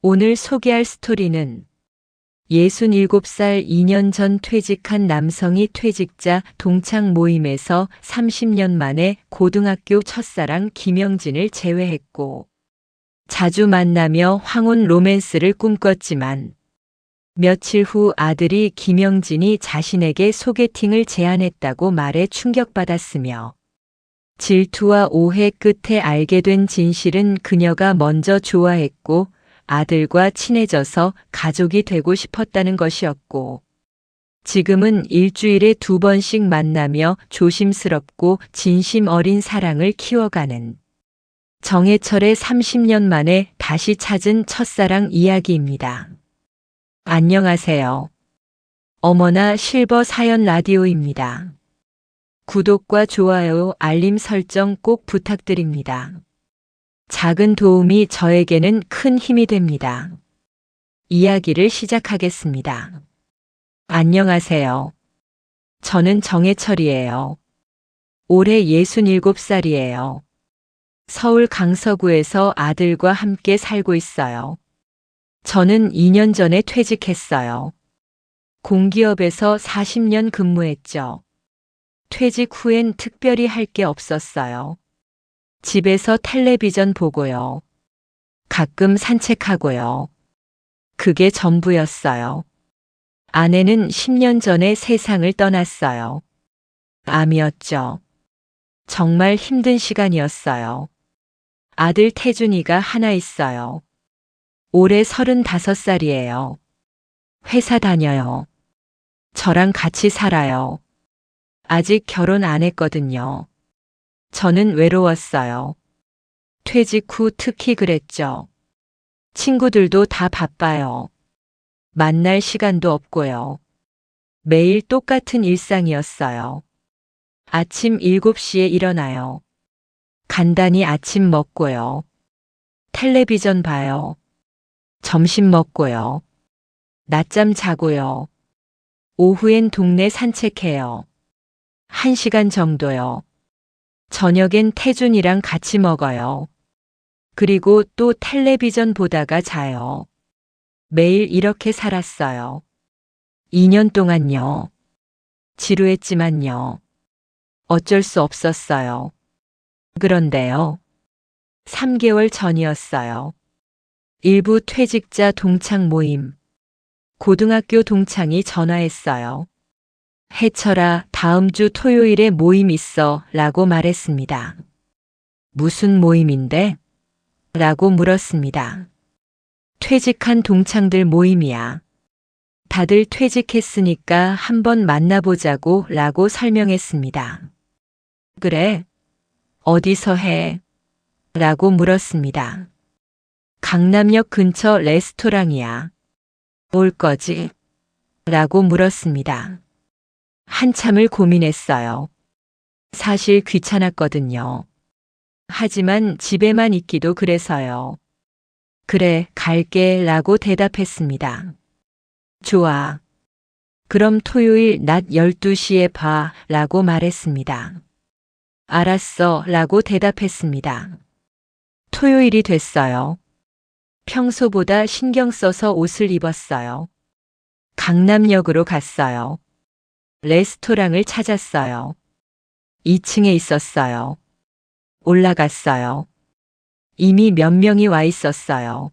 오늘 소개할 스토리는 67살 2년 전 퇴직한 남성이 퇴직자 동창 모임에서 30년 만에 고등학교 첫사랑 김영진을 재회했고, 자주 만나며 황혼 로맨스를 꿈꿨지만 며칠 후 아들이 김영진이 자신에게 소개팅을 제안했다고 말해 충격받았으며, 질투와 오해 끝에 알게 된 진실은 그녀가 먼저 좋아했고 아들과 친해져서 가족이 되고 싶었다는 것이었고, 지금은 일주일에 2번씩 만나며 조심스럽고 진심 어린 사랑을 키워가는 정해철의 30년 만에 다시 찾은 첫사랑 이야기입니다. 안녕하세요. 어머나 실버 사연 라디오입니다. 구독과 좋아요, 알림 설정 꼭 부탁드립니다. 작은 도움이 저에게는 큰 힘이 됩니다. 이야기를 시작하겠습니다. 안녕하세요. 저는 정해철이에요. 올해 67살이에요. 서울 강서구에서 아들과 함께 살고 있어요. 저는 2년 전에 퇴직했어요. 공기업에서 40년 근무했죠. 퇴직 후엔 특별히 할 게 없었어요. 집에서 텔레비전 보고요. 가끔 산책하고요. 그게 전부였어요. 아내는 10년 전에 세상을 떠났어요. 암이었죠. 정말 힘든 시간이었어요. 아들 태준이가 하나 있어요. 올해 35살이에요. 회사 다녀요. 저랑 같이 살아요. 아직 결혼 안 했거든요. 저는 외로웠어요. 퇴직 후 특히 그랬죠. 친구들도 다 바빠요. 만날 시간도 없고요. 매일 똑같은 일상이었어요. 아침 7시에 일어나요. 간단히 아침 먹고요. 텔레비전 봐요. 점심 먹고요. 낮잠 자고요. 오후엔 동네 산책해요. 1시간 정도요. 저녁엔 태준이랑 같이 먹어요. 그리고 또 텔레비전 보다가 자요. 매일 이렇게 살았어요. 2년 동안요. 지루했지만요. 어쩔 수 없었어요. 그런데요. 3개월 전이었어요. 일부 퇴직자 동창 모임. 고등학교 동창이 전화했어요. 해철아, 다음 주 토요일에 모임 있어 라고 말했습니다. 무슨 모임인데? 라고 물었습니다. 퇴직한 동창들 모임이야. 다들 퇴직했으니까 한번 만나보자고 라고 설명했습니다. 그래? 어디서 해? 라고 물었습니다. 강남역 근처 레스토랑이야. 올 거지? 라고 물었습니다. 한참을 고민했어요. 사실 귀찮았거든요. 하지만 집에만 있기도 그래서요. 그래, 갈게 라고 대답했습니다. 좋아. 그럼 토요일 낮 12시에 봐 라고 말했습니다. 알았어 라고 대답했습니다. 토요일이 됐어요. 평소보다 신경 써서 옷을 입었어요. 강남역으로 갔어요. 레스토랑을 찾았어요. 2층에 있었어요. 올라갔어요. 이미 몇 명이 와 있었어요.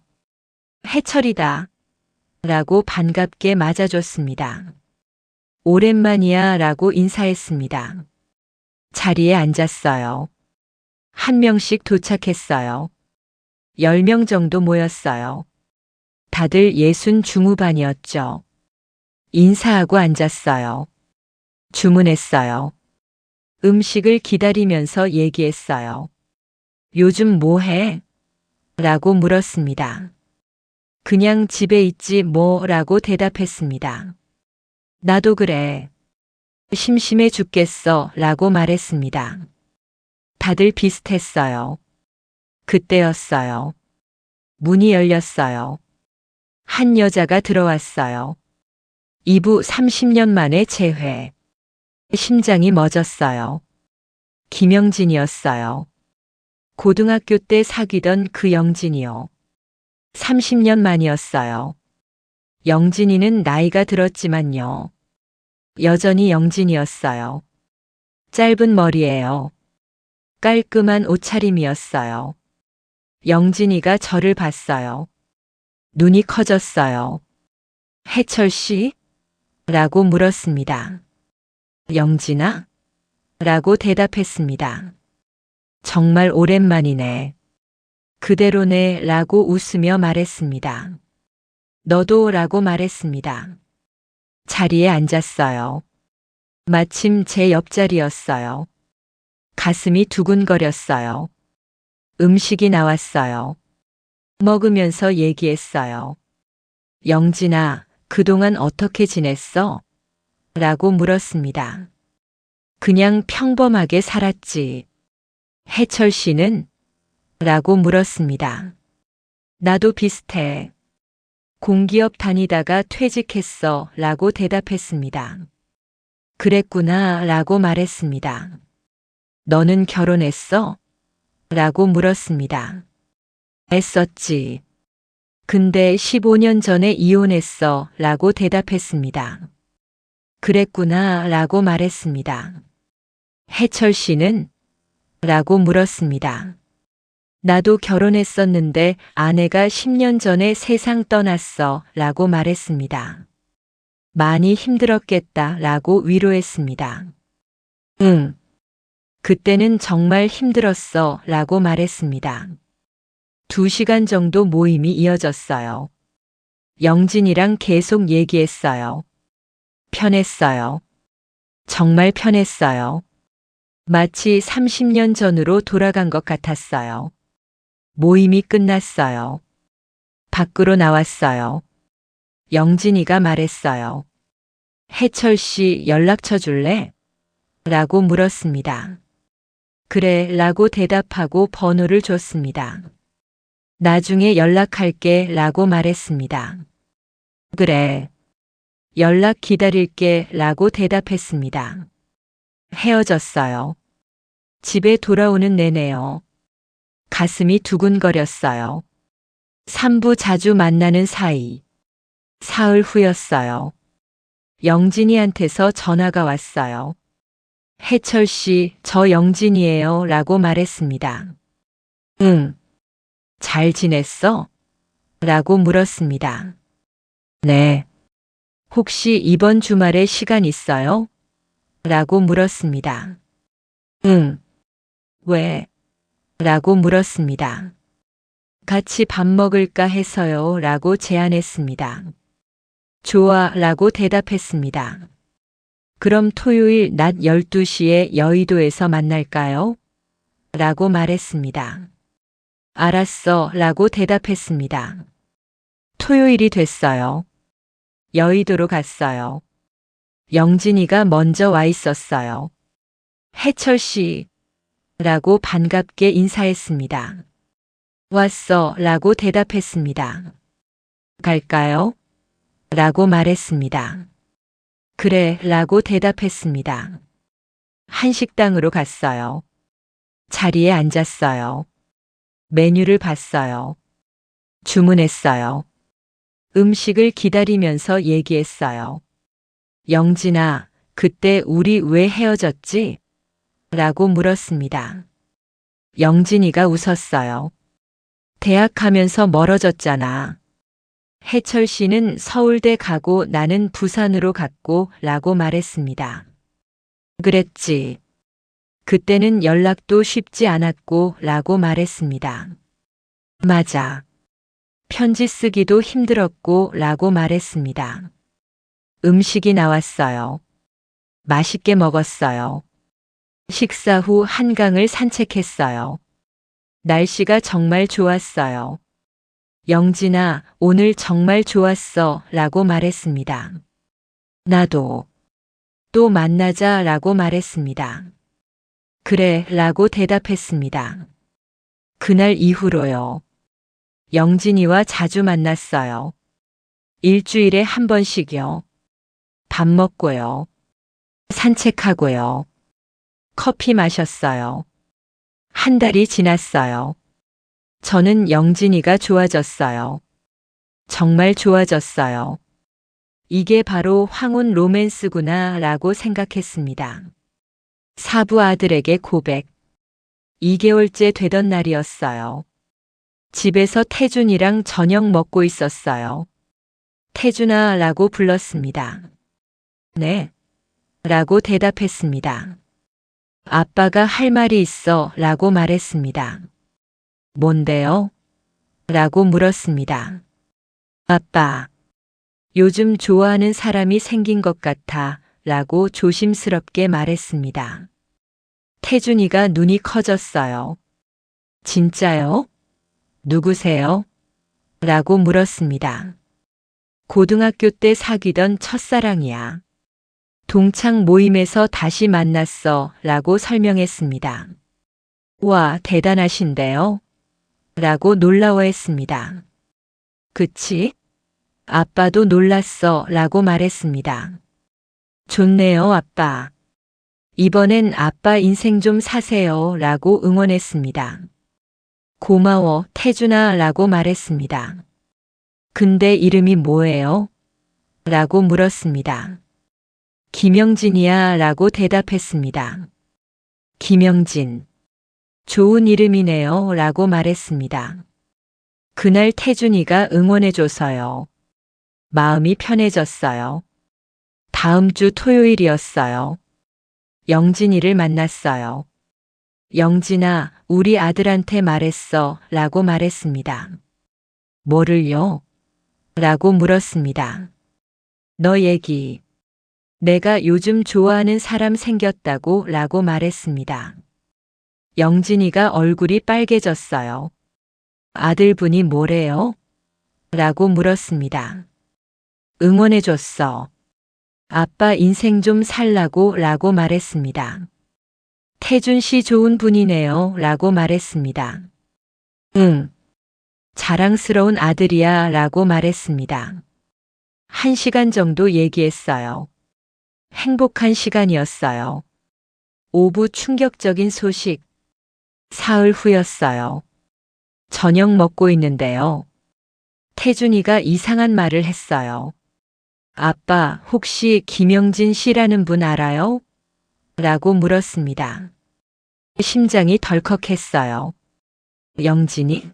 해철이다. 라고 반갑게 맞아줬습니다. 오랜만이야 라고 인사했습니다. 자리에 앉았어요. 1명씩 도착했어요. 10명 정도 모였어요. 다들 60 중후반이었죠. 인사하고 앉았어요. 주문했어요. 음식을 기다리면서 얘기했어요. 요즘 뭐 해? 라고 물었습니다. 그냥 집에 있지 뭐 라고 대답했습니다. 나도 그래. 심심해 죽겠어 라고 말했습니다. 다들 비슷했어요. 그때였어요. 문이 열렸어요. 한 여자가 들어왔어요. 이부 30년 만에 재회. 심장이 멎었어요. 김영진이었어요. 고등학교 때 사귀던 그 영진이요. 30년 만이었어요. 영진이는 나이가 들었지만요. 여전히 영진이었어요. 짧은 머리예요. 깔끔한 옷차림이었어요. 영진이가 저를 봤어요. 눈이 커졌어요. 해철 씨? 라고 물었습니다. 영진아? 라고 대답했습니다. 정말 오랜만이네. 그대로네 라고 웃으며 말했습니다. 너도 라고 말했습니다. 자리에 앉았어요. 마침 제 옆자리였어요. 가슴이 두근거렸어요. 음식이 나왔어요. 먹으면서 얘기했어요. 영진아, 그동안 어떻게 지냈어? 라고 물었습니다. 그냥 평범하게 살았지. 해철 씨는? 라고 물었습니다. 나도 비슷해. 공기업 다니다가 퇴직했어 라고 대답했습니다. 그랬구나 라고 말했습니다. 너는 결혼했어? 라고 물었습니다. 했었지. 근데 15년 전에 이혼했어 라고 대답했습니다. 그랬구나 라고 말했습니다. 해철 씨는? 라고 물었습니다. 나도 결혼했었는데 아내가 10년 전에 세상 떠났어 라고 말했습니다. 많이 힘들었겠다 라고 위로했습니다. 응. 그때는 정말 힘들었어 라고 말했습니다. 2시간 정도 모임이 이어졌어요. 영진이랑 계속 얘기했어요. 편했어요. 정말 편했어요. 마치 30년 전으로 돌아간 것 같았어요. 모임이 끝났어요. 밖으로 나왔어요. 영진이가 말했어요. 해철 씨 연락처 줄래? 라고 물었습니다. 그래 라고 대답하고 번호를 줬습니다. 나중에 연락할게 라고 말했습니다. 그래. 연락 기다릴게 라고 대답했습니다. 헤어졌어요. 집에 돌아오는 내내요. 가슴이 두근거렸어요. 3부 자주 만나는 사이. 사흘 후였어요. 영진이한테서 전화가 왔어요. 해철 씨, 저 영진이에요 라고 말했습니다. 응. 잘 지냈어? 라고 물었습니다. 네. 혹시 이번 주말에 시간 있어요? 라고 물었습니다. 응. 왜? 라고 물었습니다. 같이 밥 먹을까 해서요 라고 제안했습니다. 좋아 라고 대답했습니다. 그럼 토요일 낮 12시에 여의도에서 만날까요? 라고 말했습니다. 알았어 라고 대답했습니다. 토요일이 됐어요. 여의도로 갔어요. 영진이가 먼저 와 있었어요. 해철 씨 라고 반갑게 인사했습니다. 왔어 라고 대답했습니다. 갈까요? 라고 말했습니다. 그래 라고 대답했습니다. 한식당으로 갔어요. 자리에 앉았어요. 메뉴를 봤어요. 주문했어요. 음식을 기다리면서 얘기했어요. 영진아, 그때 우리 왜 헤어졌지? 라고 물었습니다. 영진이가 웃었어요. 대학 가면서 멀어졌잖아. 해철 씨는 서울대 가고 나는 부산으로 갔고 라고 말했습니다. 그랬지. 그때는 연락도 쉽지 않았고 라고 말했습니다. 맞아. 편지 쓰기도 힘들었고 라고 말했습니다. 음식이 나왔어요. 맛있게 먹었어요. 식사 후 한강을 산책했어요. 날씨가 정말 좋았어요. 영진아, 오늘 정말 좋았어 라고 말했습니다. 나도. 또 만나자 라고 말했습니다. 그래 라고 대답했습니다. 그날 이후로요. 영진이와 자주 만났어요. 일주일에 한 번씩요. 밥 먹고요. 산책하고요. 커피 마셨어요. 한 달이 지났어요. 저는 영진이가 좋아졌어요. 정말 좋아졌어요. 이게 바로 황혼 로맨스구나 라고 생각했습니다. 사부 아들에게 고백. 2개월째 되던 날이었어요. 집에서 태준이랑 저녁 먹고 있었어요. 태준아 라고 불렀습니다. 네. 라고 대답했습니다. 아빠가 할 말이 있어 라고 말했습니다. 뭔데요? 라고 물었습니다. 아빠, 요즘 좋아하는 사람이 생긴 것 같아 라고 조심스럽게 말했습니다. 태준이가 눈이 커졌어요. 진짜요? 누구세요? 라고 물었습니다. 고등학교 때 사귀던 첫사랑이야. 동창 모임에서 다시 만났어 라고 설명했습니다. 와, 대단하신데요? 라고 놀라워했습니다. 그치? 아빠도 놀랐어 라고 말했습니다. 좋네요, 아빠. 이번엔 아빠 인생 좀 사세요 라고 응원했습니다. 고마워, 태준아 라고 말했습니다. 근데 이름이 뭐예요? 라고 물었습니다. 김영진이야 라고 대답했습니다. 김영진. 좋은 이름이네요 라고 말했습니다. 그날 태준이가 응원해줘서요. 마음이 편해졌어요. 다음 주 토요일이었어요. 영진이를 만났어요. 영진아, 우리 아들한테 말했어 라고 말했습니다. 뭐를요? 라고 물었습니다. 너 얘기. 내가 요즘 좋아하는 사람 생겼다고 라고 말했습니다. 영진이가 얼굴이 빨개졌어요. 아들분이 뭐래요? 라고 물었습니다. 응원해줬어. 아빠 인생 좀 살라고 라고 말했습니다. 태준 씨 좋은 분이네요 라고 말했습니다. 응. 자랑스러운 아들이야 라고 말했습니다. 1시간 정도 얘기했어요. 행복한 시간이었어요. 오후 충격적인 소식. 사흘 후였어요. 저녁 먹고 있는데요. 태준이가 이상한 말을 했어요. 아빠, 혹시 김영진 씨라는 분 알아요? 라고 물었습니다. 심장이 덜컥했어요. 영진이?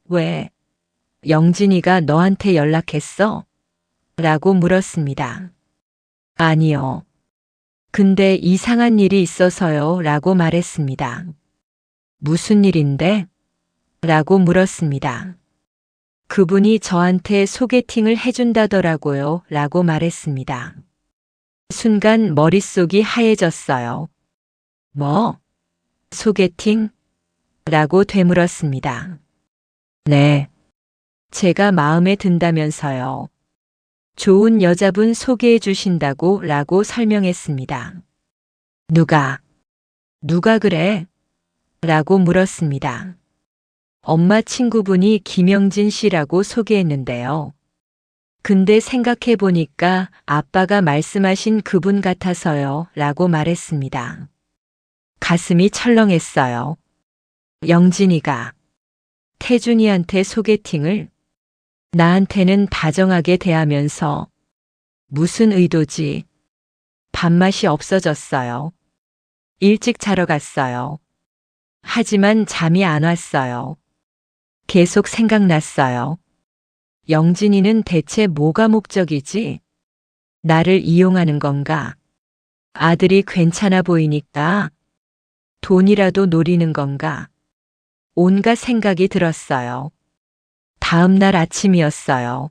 왜? 영진이가 너한테 연락했어? 라고 물었습니다. 아니요. 근데 이상한 일이 있어서요 라고 말했습니다. 무슨 일인데? 라고 물었습니다. 그분이 저한테 소개팅을 해준다더라고요 라고 말했습니다. 순간 머릿속이 하얘졌어요. 뭐? 소개팅? 라고 되물었습니다. 네. 제가 마음에 든다면서요. 좋은 여자분 소개해 주신다고 라고 설명했습니다. 누가 그래? 라고 물었습니다. 엄마 친구분이 김영진 씨라고 소개했는데요. 근데 생각해 보니까 아빠가 말씀하신 그분 같아서요 라고 말했습니다. 가슴이 철렁했어요. 영진이가 태준이한테 소개팅을? 나한테는 다정하게 대하면서 무슨 의도지? 밥맛이 없어졌어요. 일찍 자러 갔어요. 하지만 잠이 안 왔어요. 계속 생각났어요. 영진이는 대체 뭐가 목적이지? 나를 이용하는 건가? 아들이 괜찮아 보이니까? 돈이라도 노리는 건가? 온갖 생각이 들었어요. 다음 날 아침이었어요.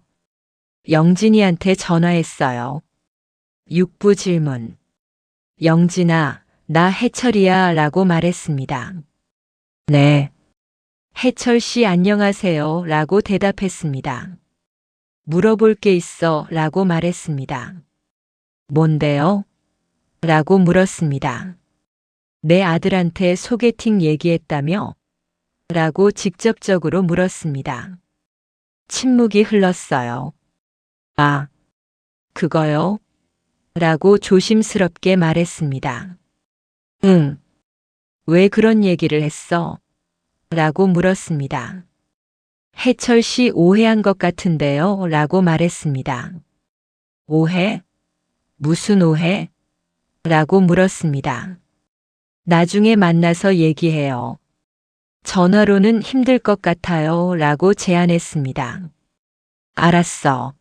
영진이한테 전화했어요. 육부 질문. 영진아, 나 해철이야 라고 말했습니다. 네. 해철 씨 안녕하세요 라고 대답했습니다. 물어볼 게 있어 라고 말했습니다. 뭔데요? 라고 물었습니다. 내 아들한테 소개팅 얘기했다며? 라고 직접적으로 물었습니다. 침묵이 흘렀어요. 아, 그거요? 라고 조심스럽게 말했습니다. 응. 왜 그런 얘기를 했어? 라고 물었습니다. 해철 씨 오해한 것 같은데요. 라고 말했습니다. 오해? 무슨 오해? 라고 물었습니다. 나중에 만나서 얘기해요. 전화로는 힘들 것 같아요. 라고 제안했습니다. 알았어.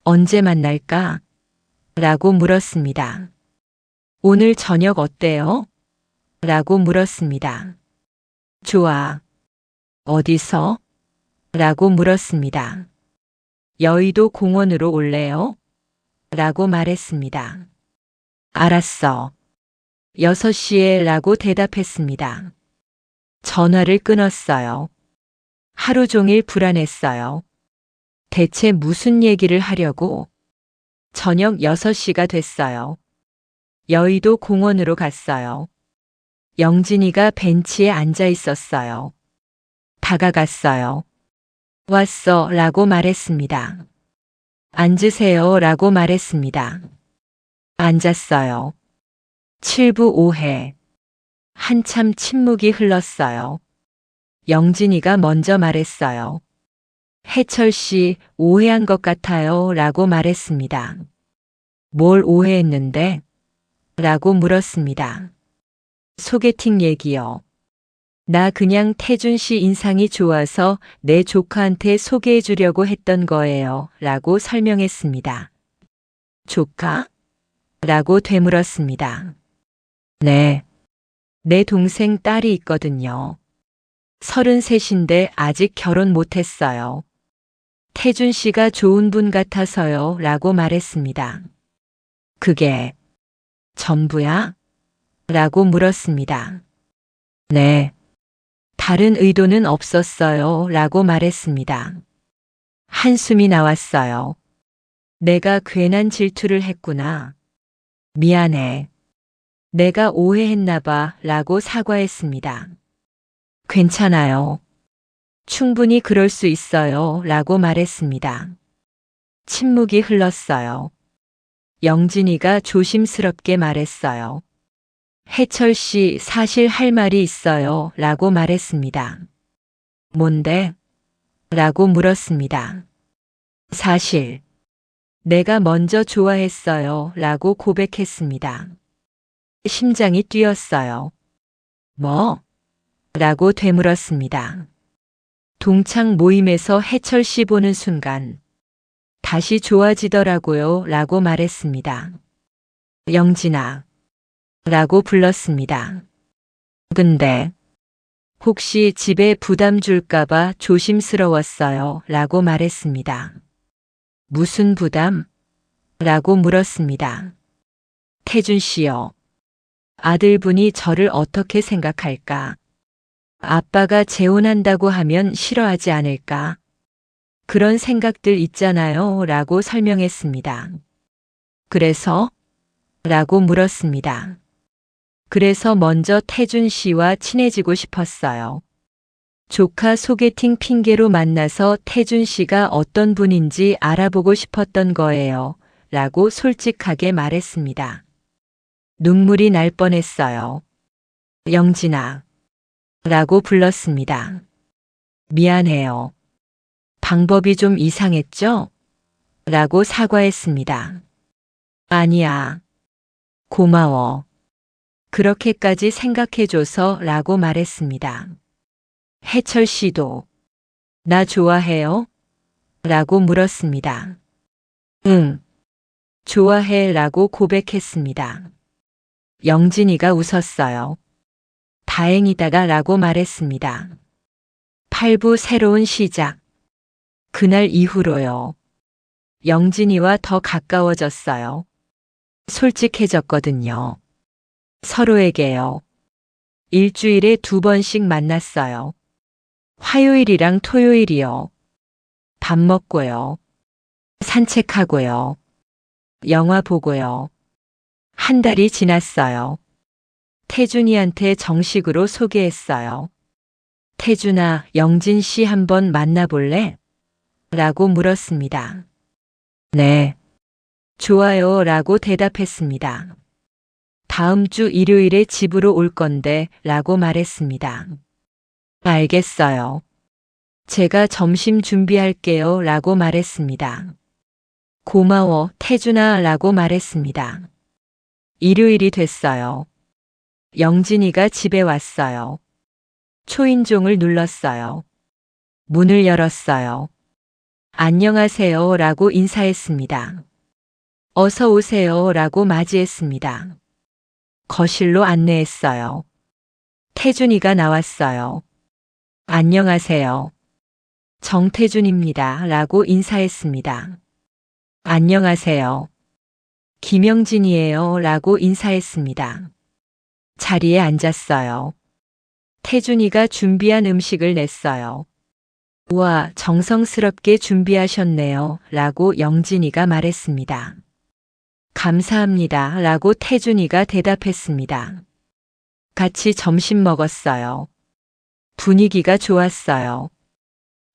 언제 만날까? 라고 물었습니다. 오늘 저녁 어때요? 라고 물었습니다. 좋아. 어디서? 라고 물었습니다. 여의도 공원으로 올래요? 라고 말했습니다. 알았어. 6시에 라고 대답했습니다. 전화를 끊었어요. 하루 종일 불안했어요. 대체 무슨 얘기를 하려고? 저녁 6시가 됐어요. 여의도 공원으로 갔어요. 영진이가 벤치에 앉아 있었어요. 다가갔어요. 왔어 라고 말했습니다. 앉으세요 라고 말했습니다. 앉았어요. 7부 5회. 한참 침묵이 흘렀어요. 영진이가 먼저 말했어요. 해철 씨 오해한 것 같아요 라고 말했습니다. 뭘 오해했는데? 라고 물었습니다. 소개팅 얘기요. 나 그냥 태준 씨 인상이 좋아서 내 조카한테 소개해 주려고 했던 거예요. 라고 설명했습니다. 조카? 라고 되물었습니다. 네. 내 동생 딸이 있거든요. 33인데 아직 결혼 못했어요. 태준 씨가 좋은 분 같아서요. 라고 말했습니다. 그게 전부야? 라고 물었습니다. 네. 다른 의도는 없었어요. 라고 말했습니다. 한숨이 나왔어요. 내가 괜한 질투를 했구나. 미안해. 내가 오해했나 봐. 라고 사과했습니다. 괜찮아요. 충분히 그럴 수 있어요. 라고 말했습니다. 침묵이 흘렀어요. 영진이가 조심스럽게 말했어요. 해철 씨 사실 할 말이 있어요. 라고 말했습니다. 뭔데? 라고 물었습니다. 사실 내가 먼저 좋아했어요. 라고 고백했습니다. 심장이 뛰었어요. 뭐? 라고 되물었습니다. 동창 모임에서 해철 씨 보는 순간 다시 좋아지더라고요. 라고 말했습니다. 영진아. 라고 불렀습니다. 근데 혹시 집에 부담 줄까봐 조심스러웠어요. 라고 말했습니다. 무슨 부담? 라고 물었습니다. 태준 씨요. 아들분이 저를 어떻게 생각할까? 아빠가 재혼한다고 하면 싫어하지 않을까? 그런 생각들 있잖아요. 라고 설명했습니다. 그래서? 라고 물었습니다. 그래서 먼저 태준 씨와 친해지고 싶었어요. 조카 소개팅 핑계로 만나서 태준 씨가 어떤 분인지 알아보고 싶었던 거예요. 라고 솔직하게 말했습니다. 눈물이 날 뻔했어요. 영진아. 라고 불렀습니다. 미안해요. 방법이 좀 이상했죠? 라고 사과했습니다. 아니야. 고마워. 그렇게까지 생각해줘서 라고 말했습니다. 해철 씨도 나 좋아해요? 라고 물었습니다. 응. 좋아해 라고 고백했습니다. 영진이가 웃었어요. 다행이다가 라고 말했습니다. 8부 새로운 시작. 그날 이후로요. 영진이와 더 가까워졌어요. 솔직해졌거든요. 서로에게요. 일주일에 2번씩 만났어요. 화요일이랑 토요일이요. 밥 먹고요. 산책하고요. 영화 보고요. 한 달이 지났어요. 태준이한테 정식으로 소개했어요. 태준아, 영진 씨 한번 만나볼래? 라고 물었습니다. 네. 좋아요. 라고 대답했습니다. 다음 주 일요일에 집으로 올 건데 라고 말했습니다. 알겠어요. 제가 점심 준비할게요 라고 말했습니다. 고마워, 태준아 라고 말했습니다. 일요일이 됐어요. 영진이가 집에 왔어요. 초인종을 눌렀어요. 문을 열었어요. 안녕하세요 라고 인사했습니다. 어서 오세요 라고 맞이했습니다. 거실로 안내했어요. 태준이가 나왔어요. 안녕하세요. 정태준입니다 라고 인사했습니다. 안녕하세요. 김영진이에요 라고 인사했습니다. 자리에 앉았어요. 태준이가 준비한 음식을 냈어요. 우와, 정성스럽게 준비하셨네요 라고 영진이가 말했습니다. 감사합니다 라고 태준이가 대답했습니다. 같이 점심 먹었어요. 분위기가 좋았어요.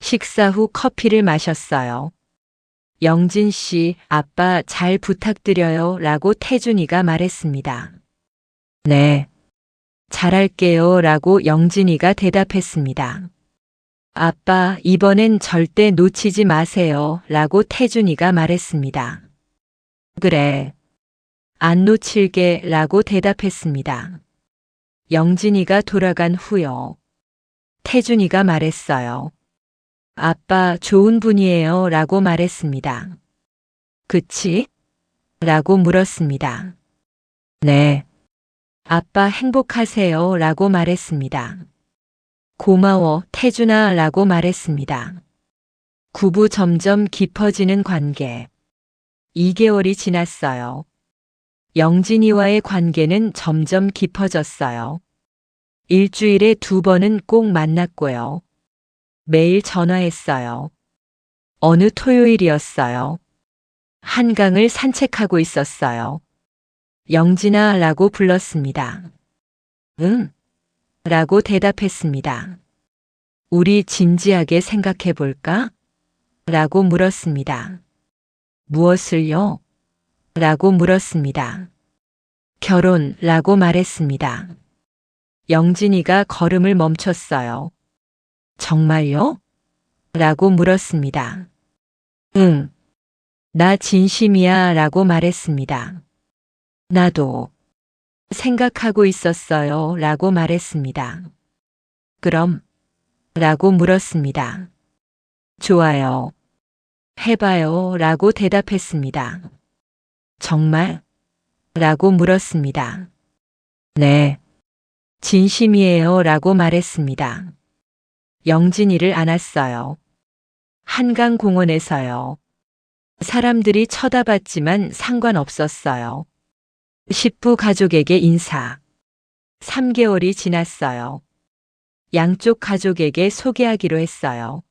식사 후 커피를 마셨어요. 영진 씨, 아빠 잘 부탁드려요 라고 태준이가 말했습니다. 네. 잘할게요 라고 영진이가 대답했습니다. 아빠, 이번엔 절대 놓치지 마세요 라고 태준이가 말했습니다. 그래. 안 놓칠게 라고 대답했습니다. 영진이가 돌아간 후요. 태준이가 말했어요. 아빠 좋은 분이에요 라고 말했습니다. 그치? 라고 물었습니다. 네. 아빠 행복하세요 라고 말했습니다. 고마워, 태준아 라고 말했습니다. 구부 점점 깊어지는 관계. 2개월이 지났어요. 영진이와의 관계는 점점 깊어졌어요. 일주일에 2번은 꼭 만났고요. 매일 전화했어요. 어느 토요일이었어요. 한강을 산책하고 있었어요. 영진아 라고 불렀습니다. 응? 라고 대답했습니다. 우리 진지하게 생각해 볼까? 라고 물었습니다. 무엇을요? 라고 물었습니다. 결혼 라고 말했습니다. 영진이가 걸음을 멈췄어요. 정말요? 라고 물었습니다. 응. 나 진심이야 라고 말했습니다. 나도 생각하고 있었어요 라고 말했습니다. 그럼? 라고 물었습니다. 좋아요. 해봐요 라고 대답했습니다. 정말? 라고 물었습니다. 네. 진심이에요 라고 말했습니다. 영진이를 안았어요. 한강공원에서요. 사람들이 쳐다봤지만 상관없었어요. 식부 가족에게 인사. 3개월이 지났어요. 양쪽 가족에게 소개하기로 했어요.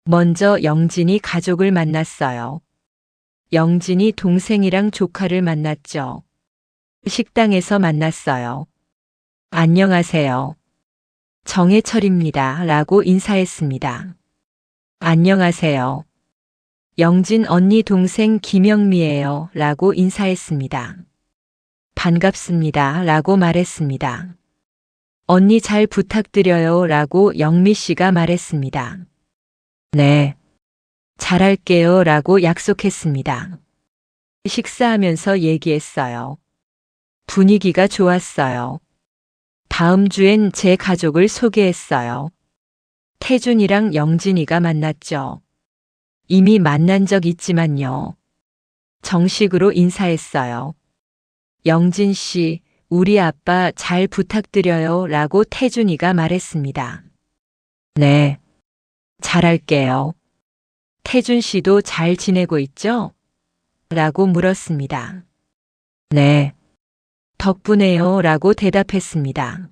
먼저 영진이 가족을 만났어요. 영진이 동생이랑 조카를 만났죠. 식당에서 만났어요. 안녕하세요. 정혜철입니다 라고 인사했습니다. 안녕하세요. 영진 언니 동생 김영미예요 라고 인사했습니다. 반갑습니다 라고 말했습니다. 언니 잘 부탁드려요 라고 영미 씨가 말했습니다. 네. 잘할게요 라고 약속했습니다. 식사하면서 얘기했어요. 분위기가 좋았어요. 다음 주엔 제 가족을 소개했어요. 태준이랑 영진이가 만났죠. 이미 만난 적 있지만요. 정식으로 인사했어요. 영진 씨, 우리 아빠 잘 부탁드려요 라고 태준이가 말했습니다. 네. 잘할게요. 태준 씨도 잘 지내고 있죠? 라고 물었습니다. 네. 덕분에요 라고 대답했습니다.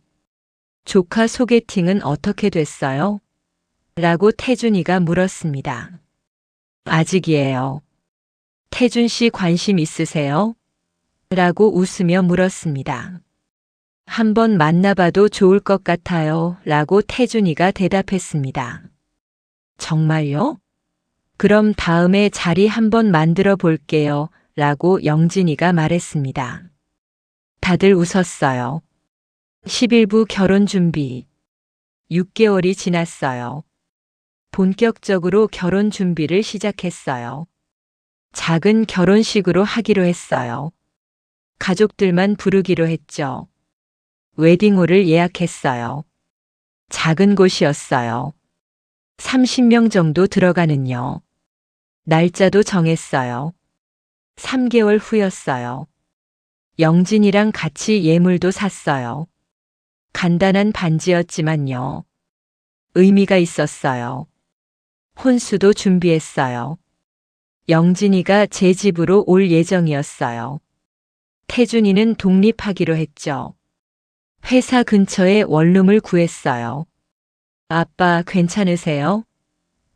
조카 소개팅은 어떻게 됐어요? 라고 태준이가 물었습니다. 아직이에요. 태준 씨 관심 있으세요? 라고 웃으며 물었습니다. 한번 만나봐도 좋을 것 같아요 라고 태준이가 대답했습니다. 정말요? 그럼 다음에 자리 한번 만들어 볼게요 라고 영진이가 말했습니다. 다들 웃었어요. 11부 결혼 준비. 6개월이 지났어요. 본격적으로 결혼 준비를 시작했어요. 작은 결혼식으로 하기로 했어요. 가족들만 부르기로 했죠. 웨딩홀을 예약했어요. 작은 곳이었어요. 30명 정도 들어가는요. 날짜도 정했어요. 3개월 후였어요. 영진이랑 같이 예물도 샀어요. 간단한 반지였지만요. 의미가 있었어요. 혼수도 준비했어요. 영진이가 제 집으로 올 예정이었어요. 태준이는 독립하기로 했죠. 회사 근처에 원룸을 구했어요. 아빠 괜찮으세요?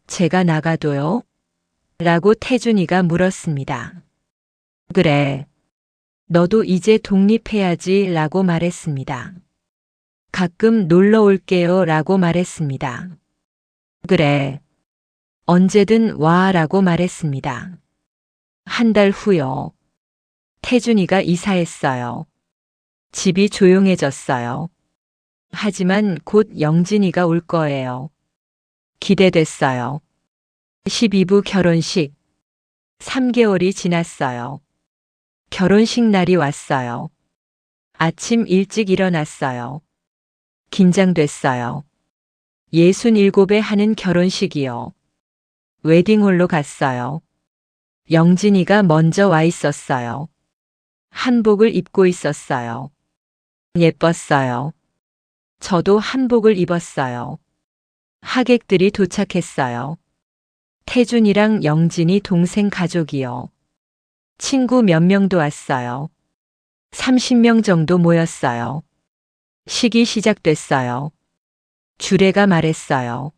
제가 나가도요? 라고 태준이가 물었습니다. 그래. 너도 이제 독립해야지 라고 말했습니다. 가끔 놀러 올게요 라고 말했습니다. 그래. 언제든 와 라고 말했습니다. 한 달 후요. 태준이가 이사했어요. 집이 조용해졌어요. 하지만 곧 영진이가 올 거예요. 기대됐어요. 12부 결혼식. 3개월이 지났어요. 결혼식 날이 왔어요. 아침 일찍 일어났어요. 긴장됐어요. 67에 하는 결혼식이요. 웨딩홀로 갔어요. 영진이가 먼저 와 있었어요. 한복을 입고 있었어요. 예뻤어요. 저도 한복을 입었어요. 하객들이 도착했어요. 태준이랑 영진이 동생 가족이요. 친구 몇 명도 왔어요. 30명 정도 모였어요. 식이 시작됐어요. 주례가 말했어요.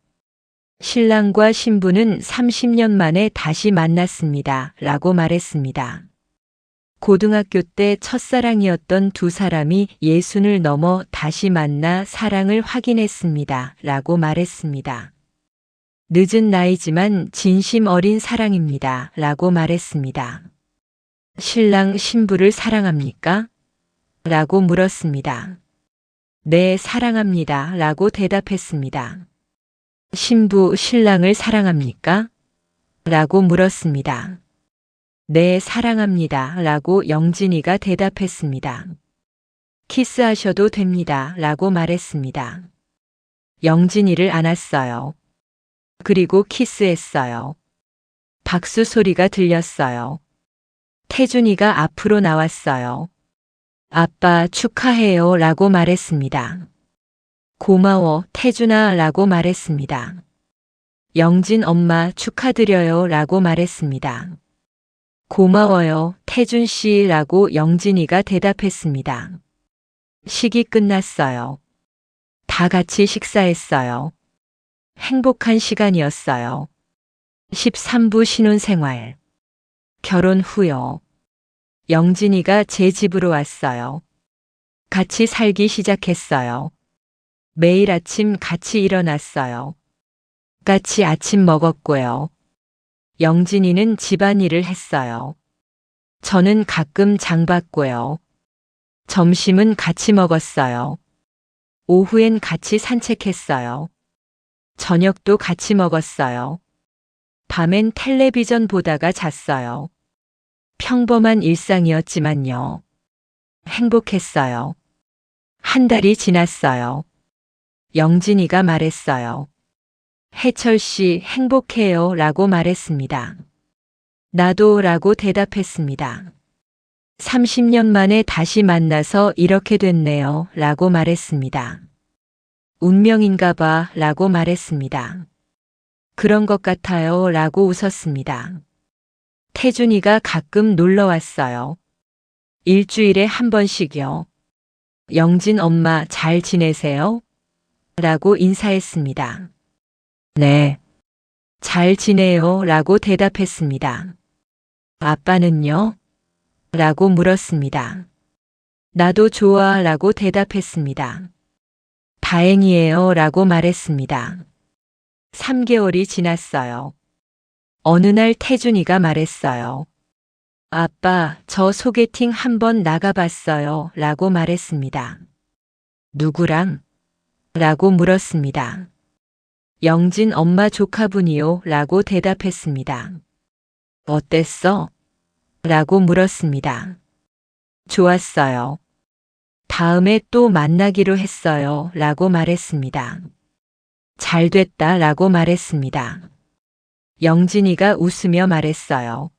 신랑과 신부는 30년 만에 다시 만났습니다. 라고 말했습니다. 고등학교 때 첫사랑이었던 두 사람이 60을 넘어 다시 만나 사랑을 확인했습니다. 라고 말했습니다. 늦은 나이지만 진심 어린 사랑입니다. 라고 말했습니다. 신랑 신부를 사랑합니까? 라고 물었습니다. 네, 사랑합니다. 라고 대답했습니다. 신부, 신랑을 사랑합니까? 라고 물었습니다. 네, 사랑합니다. 라고 영진이가 대답했습니다. 키스하셔도 됩니다. 라고 말했습니다. 영진이를 안았어요. 그리고 키스했어요. 박수 소리가 들렸어요. 태준이가 앞으로 나왔어요. 아빠 축하해요. 라고 말했습니다. 고마워, 태준아. 라고 말했습니다. 영진 엄마 축하드려요. 라고 말했습니다. 고마워요, 태준 씨. 라고 영진이가 대답했습니다. 식이 끝났어요. 다 같이 식사했어요. 행복한 시간이었어요. 13부 신혼생활. 결혼 후요. 영진이가 제 집으로 왔어요. 같이 살기 시작했어요. 매일 아침 같이 일어났어요. 같이 아침 먹었고요. 영진이는 집안일을 했어요. 저는 가끔 장 봤고요. 점심은 같이 먹었어요. 오후엔 같이 산책했어요. 저녁도 같이 먹었어요. 밤엔 텔레비전 보다가 잤어요. 평범한 일상이었지만요. 행복했어요. 한 달이 지났어요. 영진이가 말했어요. 해철 씨 행복해요. 라고 말했습니다. 나도 라고 대답했습니다. 30년 만에 다시 만나서 이렇게 됐네요. 라고 말했습니다. 운명인가 봐. 라고 말했습니다. 그런 것 같아요. 라고 웃었습니다. 태준이가 가끔 놀러 왔어요. 일주일에 한 번씩요. 영진 엄마 잘 지내세요? 라고 인사했습니다. 네. 잘 지내요. 라고 대답했습니다. 아빠는요? 라고 물었습니다. 나도 좋아. 라고 대답했습니다. 다행이에요. 라고 말했습니다. 3개월이 지났어요. 어느 날 태준이가 말했어요. 아빠, 저 소개팅 한번 나가봤어요. 라고 말했습니다. 누구랑? 라고 물었습니다. 영진 엄마 조카분이요 라고 대답했습니다. 어땠어? 라고 물었습니다. 좋았어요. 다음에 또 만나기로 했어요 라고 말했습니다. 잘 됐다 라고 말했습니다. 영진이가 웃으며 말했어요.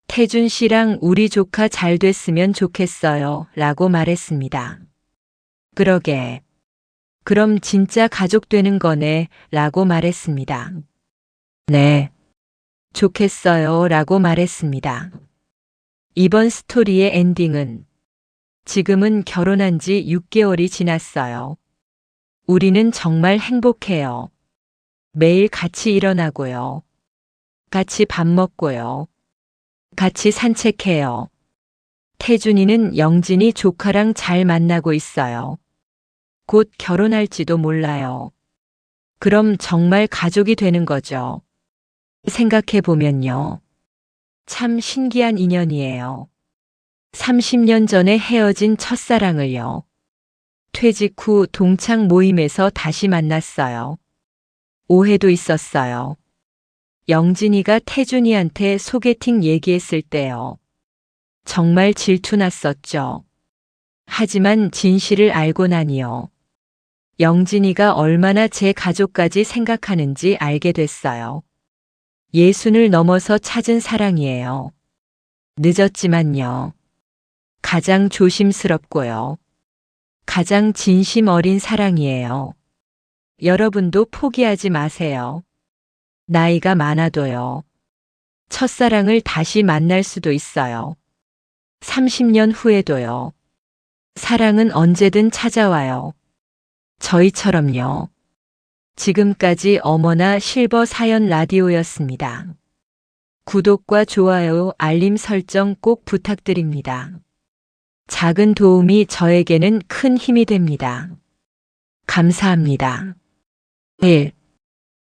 태준 씨랑 우리 조카 잘 됐으면 좋겠어요 라고 말했습니다. 그러게. 그럼 진짜 가족 되는 거네 라고 말했습니다. 네. 좋겠어요 라고 말했습니다. 이번 스토리의 엔딩은 지금은 결혼한 지 6개월이 지났어요. 우리는 정말 행복해요. 매일 같이 일어나고요. 같이 밥 먹고요. 같이 산책해요. 태준이는 영진이 조카랑 잘 만나고 있어요. 곧 결혼할지도 몰라요. 그럼 정말 가족이 되는 거죠. 생각해 보면요. 참 신기한 인연이에요. 30년 전에 헤어진 첫사랑을요. 퇴직 후 동창 모임에서 다시 만났어요. 오해도 있었어요. 영진이가 태준이한테 소개팅 얘기했을 때요. 정말 질투났었죠. 하지만 진실을 알고 나니요. 영진이가 얼마나 제 가족까지 생각하는지 알게 됐어요. 예순을 넘어서 찾은 사랑이에요. 늦었지만요. 가장 조심스럽고요. 가장 진심 어린 사랑이에요. 여러분도 포기하지 마세요. 나이가 많아도요. 첫사랑을 다시 만날 수도 있어요. 30년 후에도요. 사랑은 언제든 찾아와요. 저희처럼요. 지금까지 어머나 실버 사연 라디오였습니다. 구독과 좋아요, 알림 설정 꼭 부탁드립니다. 작은 도움이 저에게는 큰 힘이 됩니다. 감사합니다. 1.